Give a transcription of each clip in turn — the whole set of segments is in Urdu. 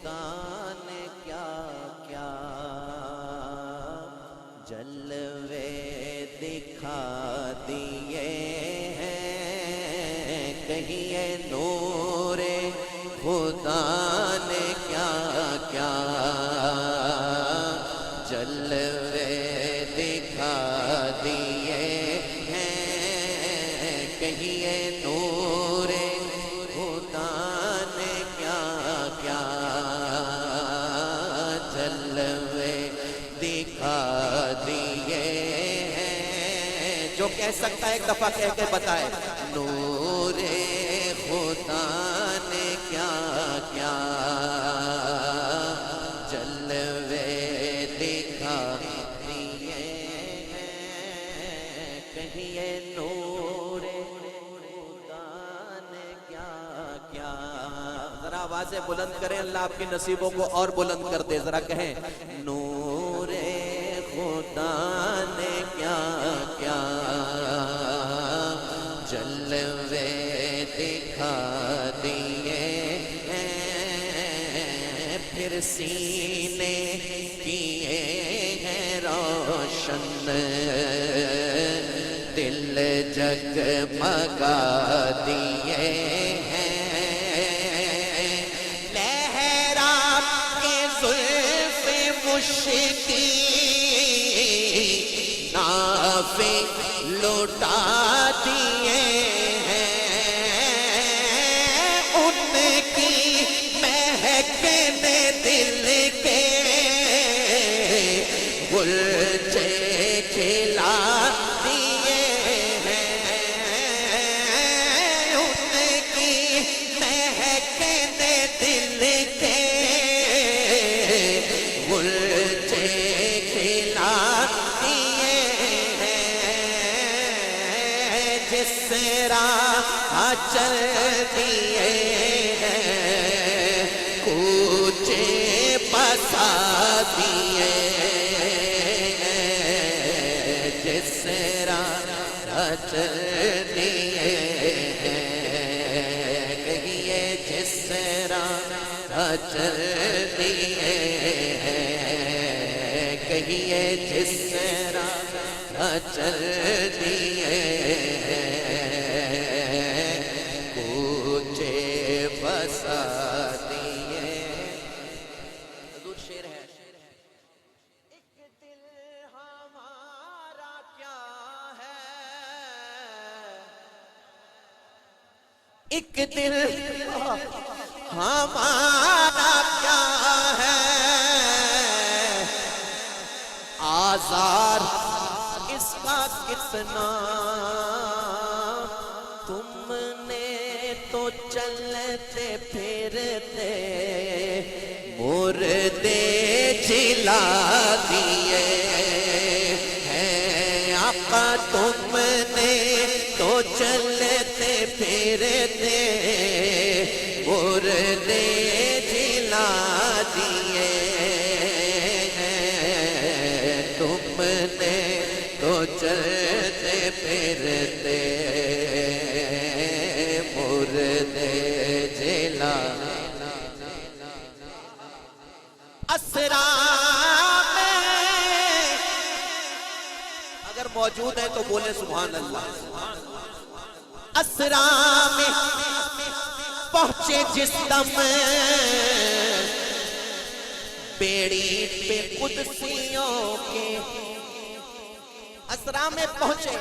خدا نے کیا کیا جلوے دکھا دیے ہیں، کہیے نور خدا نے کیا کیا جلوے دکھا دیے ہیں، کہیے نور خدا نے کیا کیا جلوے دکھا دیے ہیں۔ جو کہہ سکتا ہے ایک دفعہ کہہ کے بتائے، نور خدا نے کیا کیا جلوے دکھا دیے ہیں، کہیے نور خدا نے کیا کیا۔ ذرا آوازیں بلند کریں، اللہ آپ کی نصیبوں کو اور بلند کر دے، ذرا کہیں نور خدا نے کیا کیا جلوے دکھا دیے ہیں، پھر سینے کیے ہیں روشن، دل جگمگا دیے ہیں، لہرا کے زلف مشکی ناف لوٹا دیے ہیں، ان کی مہک نے دل کے غلچے کھلا دیے ہیں، ان کی مہک نے دل کے غلچے کھلا دیے ہیں، جس راہ چل دیے ہیں کوچے بسا دیے ہیں، جس راہ چل دیے ہیں، کہیے جس راہ چل دیے ہیں، کہیے جس راہ چل دیے ہیں، کوچے بسا دیے۔ حضور شعر ہے، ایک دل ہمارا کیا ہے، ایک دل ہمارا کیا ہے، آزار اس کا کتنا، تم نے تو چلتے پھرتے مردے جلا دیے ہیں، آقا تم نے تو چلتے پھرتے مردے جلا دیے ہیں، تم نے تو چلتے پھرتے مردے جلا۔ اسرا میں اگر موجود ہے تو بولے سبحان اللہ۔ اسرا میں پہنچے جس دم بیڑی پہ قدسیوں کے، اسرا میں پہنچے،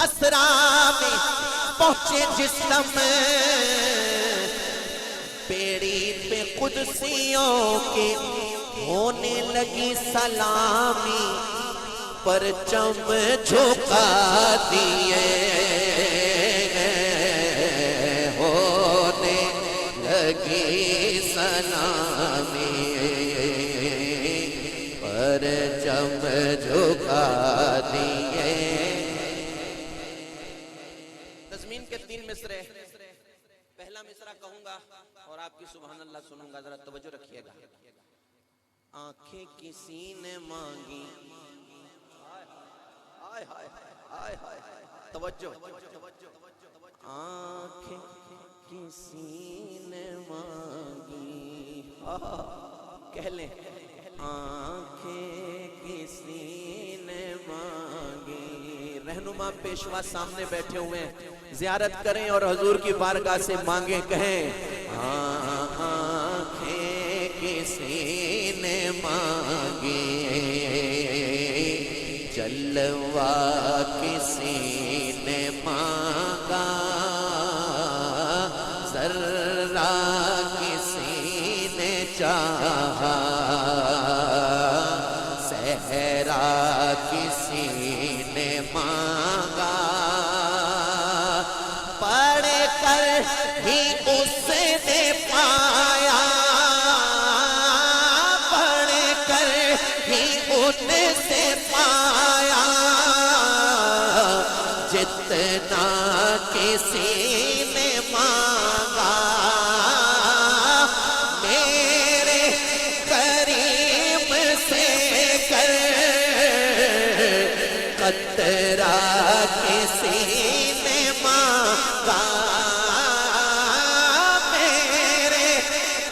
اسرا میں پہنچے جس دم بیڑی پہ قدسیوں کے، ہونے لگی سلامی پرچم جھکا دیے، ہونے لگی سلامی پرچم جھکا دیے۔ تزمین کے 3 مصرے، پہلا مصرع کہوں گا اور آپ کی سبحان اللہ سنوں گا، ذرا توجہ رکھیے گا۔ آنکھیں کسی نے مانگی، توجہ، آنکھیں کسی نے مانگی، کہہ لیں آنکھیں کسی نے مانگی. رہنما پیشوا سامنے بیٹھے ہوئے ہیں, زیارت کریں اور حضور کی بارگاہ سے مانگیں, کہیں آنکھیں کسی نے مانگی, جلوہ کسی نے مانگا, ذرہ کسی نے چاہا, صحرا کسی نے مانگا, پڑھ کر ہی اس نے پایا, پڑھ کر ہی ان سے پایا, جتنا کسی نے مانگا, میرے کریم سے کر قطرہ کسی نے مانگا, میرے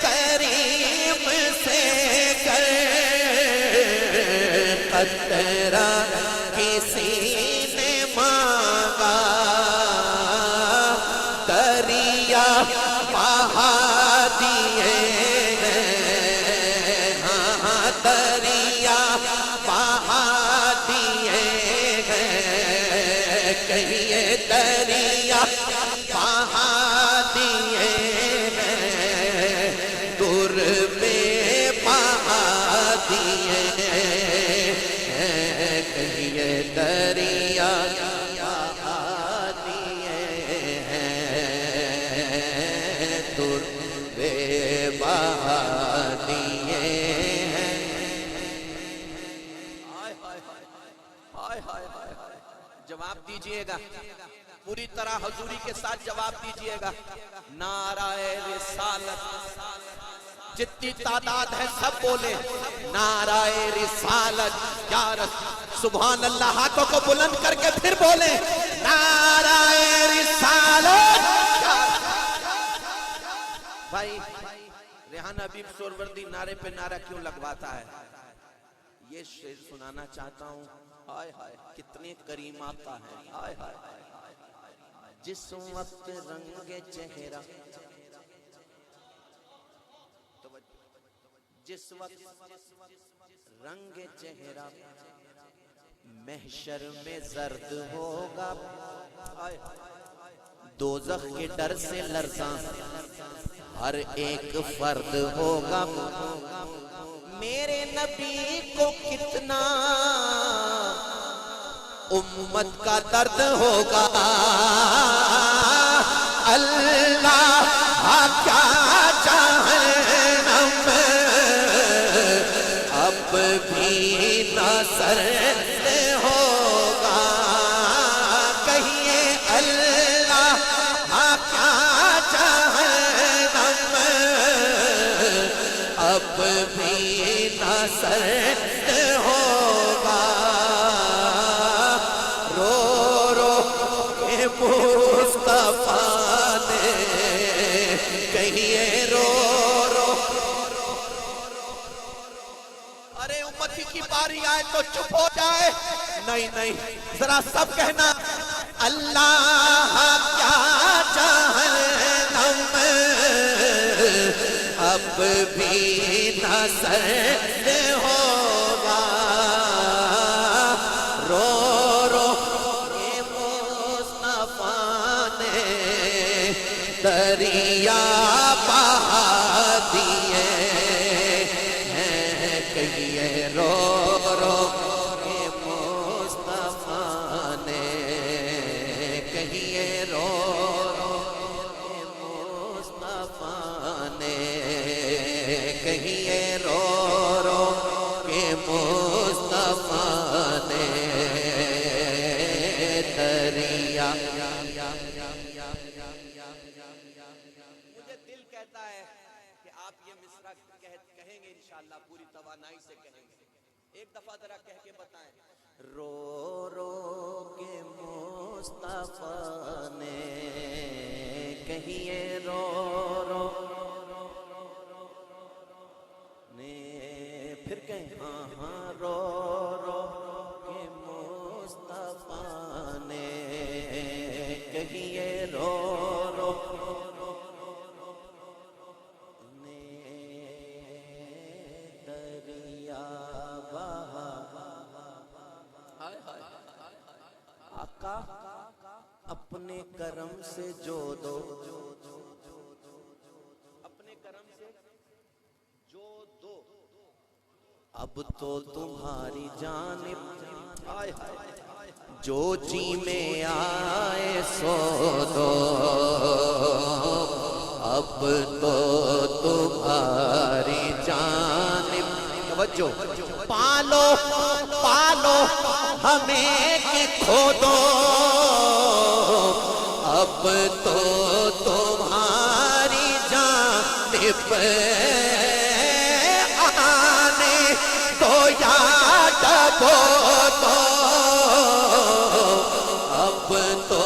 کریم سے کر قطرہ کسی نے مانگا, دریا بہا دیے ہیں, ہاں دریا بہا دیے ہیں, کہیے دریا بہا دیے ہیں, در میں بہا دیے ہیں, کہیے دریا بہا دیے ہیں, در میں بہا دیے ہیں. جواب دیجئے گا پوری طرح حضوری کے ساتھ, جواب دیجئے گا. نعرہ رسالت, جتنی تعداد ہے سب بولے نعرہ رسالت یا سبحان اللہ, ہاتھوں کو بلند کر کے پھر بولے نعرہ رسالت. بھائی ریحان حبیب سہروردی نعرے پہ نعرہ کیوں لگواتا ہے, یہ شعر سنانا چاہتا ہوں. ہائے ہائے کتنے کریم آقا ہیں, ہائے ہائے. جس وقت رنگ چہرہ, جس وقت رنگ چہرہ محشر میں زرد ہوگا, دوزخ کے ڈر سے لرزاں ہر ایک فرد ہوگا, میرے نبی کو کتنا امت کا درد ہوگا, اللہ کیا جہنم اب بھی نہ سرد ہوگا, کہیے اللہ کیا جہنم اب بھی نہ سرد ہوگا, رو رو کے مصطفیٰ نے, کہیے رو رو. ارے امتی کی باری آئے تو چپ ہو جائے, نہیں نہیں ذرا سب کہنا اللہ کیا جہنم اب بھی نہ سرد ہوگا, رو رو یہ مصطفیٰ نے دریا بہا دیے ہیں, کہیے رو رو یہ مصطفیٰ نے, کہیے رو رو یہ مصطفیٰ نے, کہیے رو رو یہ مصطفیٰ نے دریا. مجھے دل کہتا ہے کہ آپ یہ مصرع کہیں گے انشاءاللہ, پوری توانائی سے کہیں گے. ایک دفعہ ذرا کہہ کے بتائیں, رو رو کے مصطفیٰ نے, کہیے رو رو پھر کہیں ہاں ہاں رو رو کہ مصطفیٰ نے کہیے رو رو نے دریا بہا آقا اپنے کرم سے جو دو اپنے کرم سے جو دو اب تو تمہاری جانب جو جی میں آئے سو دو اب تو تمہاری جانب توجہ پالو پالو ہمیں کہ کھو دو اب تو تمہاری جانب آنے تو یاد بو دو اب تو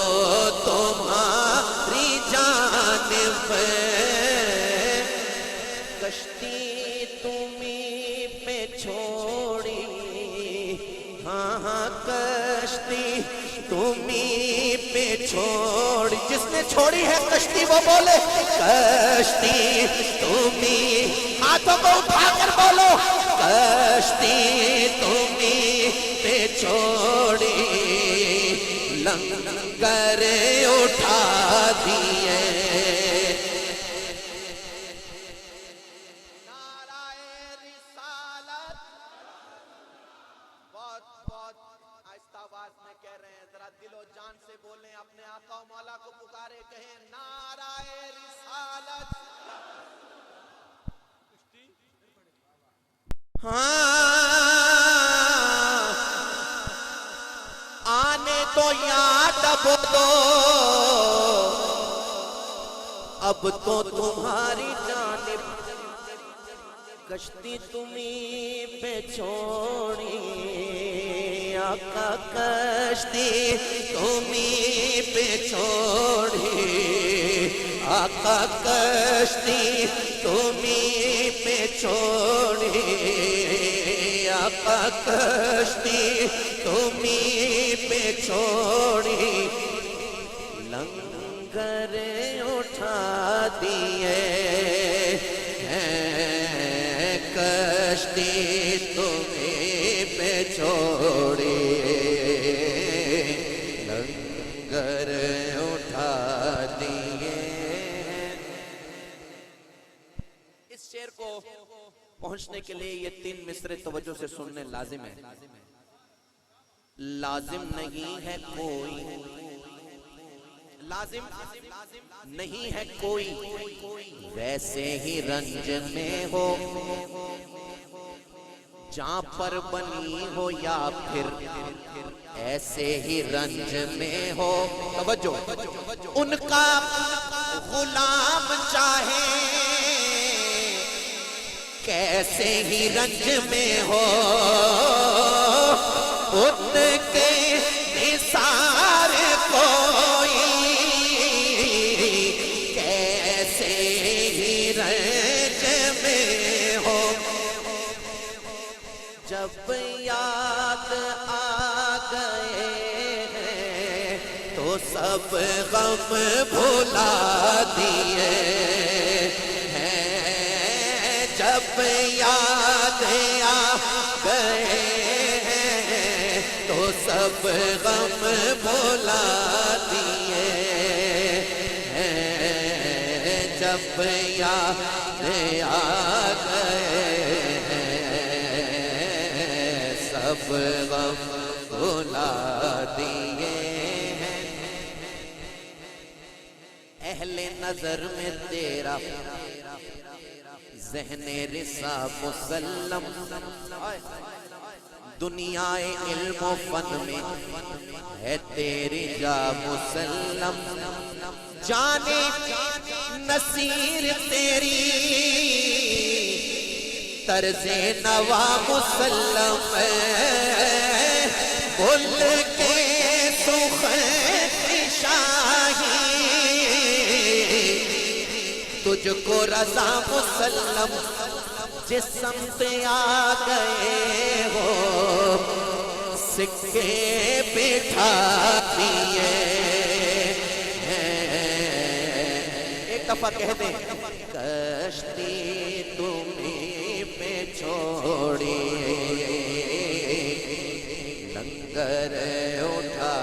تمہاری جانب کشتی تمہیں پہ چھوڑی ہاں ہاں کشتی تمہیں پہ چھوڑی جس نے چھوڑی ہے کشتی وہ بولے کشتی تمہیں ہاتھوں کو اٹھا کر بولو کشتی تمہیں پہ چھوڑی لنگر اٹھا دیے دل و جان سے بولیں اپنے آقا و مولا کو پکارے کہیں نعرہ رسالت ہاں آنے تو یاد اب دو اب تو تمہاری جانب کشتی تمہیں پہ چھوڑی آقا کشتی تمہیں پہ چھوڑی آقا کشتی تمہیں پہ چھوڑی آقا کشتی تمہیں پہ چھوڑی لنگر اٹھا دیے کشتی تمہیں پہ چھوڑی لنگر اٹھا دیے اس شعر کو پہنچنے کے لیے یہ 3 مصرے توجہ سے سننے لازم ہے لازم نہیں ہے کوئی لازم نہیں ہے کوئی ویسے ہی رنج میں ہو جہاں پر بنی ہو یا پھر ایسے ہی رنج میں ہو توجہ ان کا غلام چاہے کیسے ہی رنج میں ہو ان کے نثار کوئی کیسے ہی رنج میں ہو جب یاد آ گئے ہیں تو سب غم بھلا دیے ہیں جب یاد آ گئے ہیں تو سب غم بھلا دیے ہیں جب یاد آ گئے سب غم بھلا دیے ہیں اہل نظر میں تیرا ذہن رسا مسلم دنیا علم و فن میں ہے تیری جا مسلم جانے نصیر تیری طرز نوا مسلم بول کے سخن شاہی تجھ کو رضا مسلم جس سمت آ گئے ہو سکے بٹھا دیے ہیں. ایک دفعہ کہہ دیں کشتی تمہیں پہ چھوڑی لنگر اٹھا